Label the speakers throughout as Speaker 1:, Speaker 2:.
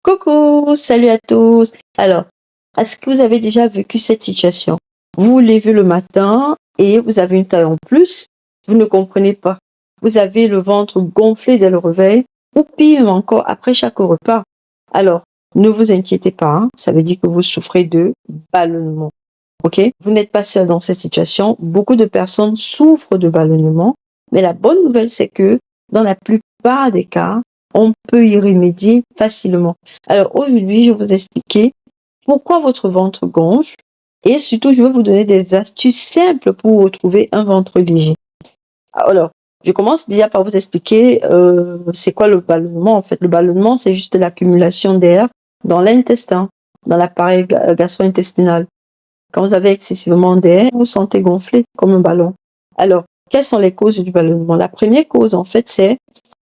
Speaker 1: Coucou, salut à tous. Alors, est-ce que vous avez déjà vécu cette situation? Vous vous levez le matin et vous avez une taille en plus, vous ne comprenez pas. Vous avez le ventre gonflé dès le réveil ou pire encore après chaque repas. Alors, ne vous inquiétez pas, hein, ça veut dire que vous souffrez de ballonnement. Ok? Vous n'êtes pas seul dans cette situation. Beaucoup de personnes souffrent de ballonnement, mais la bonne nouvelle, c'est que dans la plupart des cas, on peut y remédier facilement. Alors aujourd'hui, je vais vous expliquer pourquoi votre ventre gonfle et surtout, je vais vous donner des astuces simples pour retrouver un ventre léger. Alors, je commence déjà par vous expliquer c'est quoi le ballonnement. En fait, le ballonnement, c'est juste l'accumulation d'air dans l'intestin, dans l'appareil gastro-intestinal. Quand vous avez excessivement d'air, vous vous sentez gonflé comme un ballon. Alors, quelles sont les causes du ballonnement? La première cause, en fait,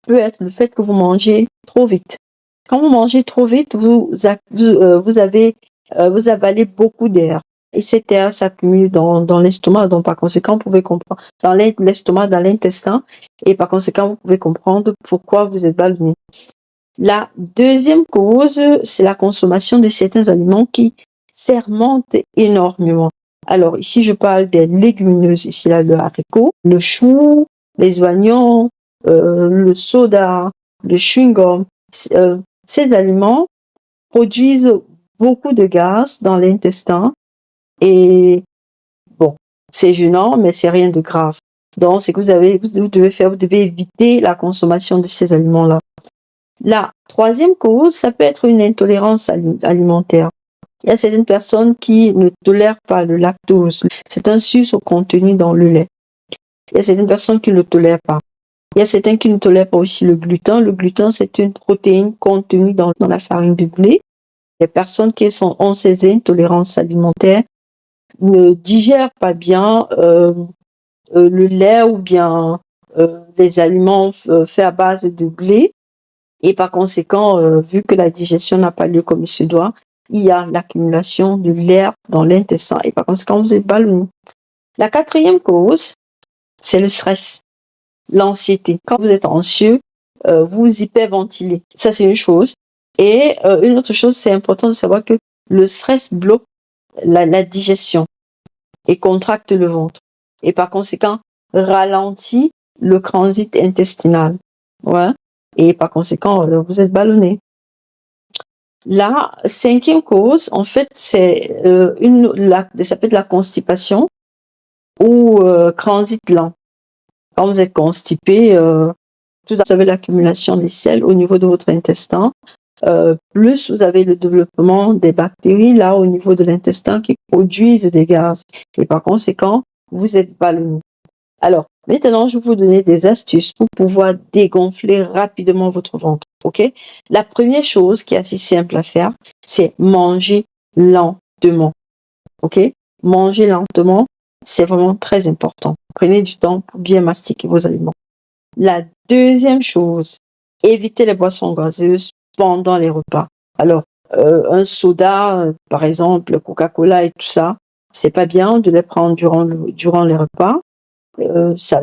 Speaker 1: peut être le fait que vous mangez trop vite. Quand vous mangez trop vite, vous avalez beaucoup d'air. Et cet air s'accumule dans l'estomac, donc par conséquent, vous pouvez comprendre dans l'estomac, dans l'intestin, et par conséquent, vous pouvez comprendre pourquoi vous êtes ballonné. La deuxième cause, c'est la consommation de certains aliments qui fermentent énormément. Alors ici, je parle des légumineuses, ici là, le haricot, le chou, les oignons, le soda, le chewing-gum. Ces aliments produisent beaucoup de gaz dans l'intestin et bon, c'est gênant, mais c'est rien de grave. Donc, c'est que vous devez éviter la consommation de ces aliments-là. La troisième cause, ça peut être une intolérance alimentaire. Il y a certaines personnes qui ne tolèrent pas le lactose. C'est un sucre contenu dans le lait. Il y a certaines personnes qui ne le tolèrent pas. Il y a certains qui ne tolèrent pas aussi le gluten. Le gluten, c'est une protéine contenue dans la farine de blé. Les personnes qui ont ces intolérances alimentaires ne digèrent pas bien le lait ou bien les aliments faits à base de blé. Et par conséquent, vu que la digestion n'a pas lieu comme il se doit, il y a l'accumulation de l'air dans l'intestin et par conséquent, vous êtes ballonné. La quatrième cause, c'est le stress, l'anxiété. Quand vous êtes anxieux, vous hyperventilez. Ça, c'est une chose. Et une autre chose, c'est important de savoir que le stress bloque la digestion et contracte le ventre. Et par conséquent, ralentit le transit intestinal. Ouais. Et par conséquent, vous êtes ballonné. La cinquième cause, en fait, c'est ça peut être la constipation ou transit lent. Quand vous êtes constipé, tout d'abord, vous avez l'accumulation des sels au niveau de votre intestin. Plus vous avez le développement des bactéries là au niveau de l'intestin qui produisent des gaz. Et par conséquent, vous êtes ballonné. Alors, maintenant, je vais vous donner des astuces pour pouvoir dégonfler rapidement votre ventre. Ok? La première chose qui est assez simple à faire, c'est manger lentement. Ok? Manger lentement, c'est vraiment très important. Prenez du temps pour bien mastiquer vos aliments. La deuxième chose, évitez les boissons gazeuses pendant les repas. Alors, un soda, par exemple, Coca-Cola et tout ça, c'est pas bien de les prendre durant les repas. Ça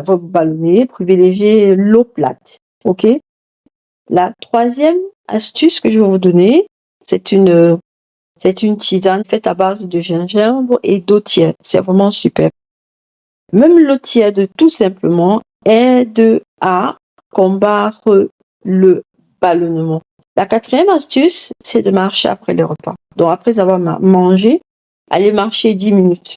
Speaker 1: va vous ballonner. Privilégiez l'eau plate. Ok? La troisième astuce que je vais vous donner, c'est une tisane faite à base de gingembre et d'eau tiède. C'est vraiment super. Même l'eau tiède, tout simplement, aide à combattre le ballonnement. La quatrième astuce, c'est de marcher après les repas. Donc, après avoir mangé, allez marcher 10 minutes.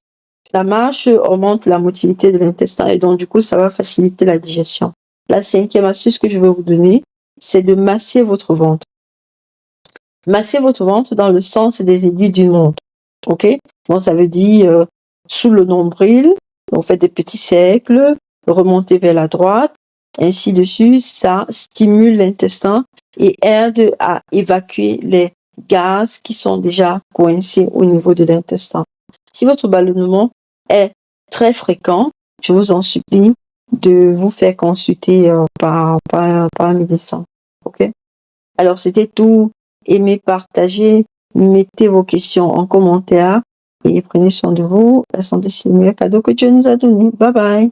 Speaker 1: La marche augmente la motilité de l'intestin et donc, du coup, ça va faciliter la digestion. La cinquième astuce que je vais vous donner, c'est de masser votre ventre. Massez votre ventre dans le sens des aiguilles d'une montre. Ok? Donc, ça veut dire sous le nombril, donc faites des petits cercles, remontez vers la droite, ainsi de suite. Ça stimule l'intestin et aide à évacuer les gaz qui sont déjà coincés au niveau de l'intestin. Si votre ballonnement est très fréquent, je vous en supplie de vous faire consulter par un médecin. Ok? Alors, c'était tout. Aimez, partagez, mettez vos questions en commentaire et prenez soin de vous. La santé, c'est le meilleur cadeau que Dieu nous a donné. Bye bye.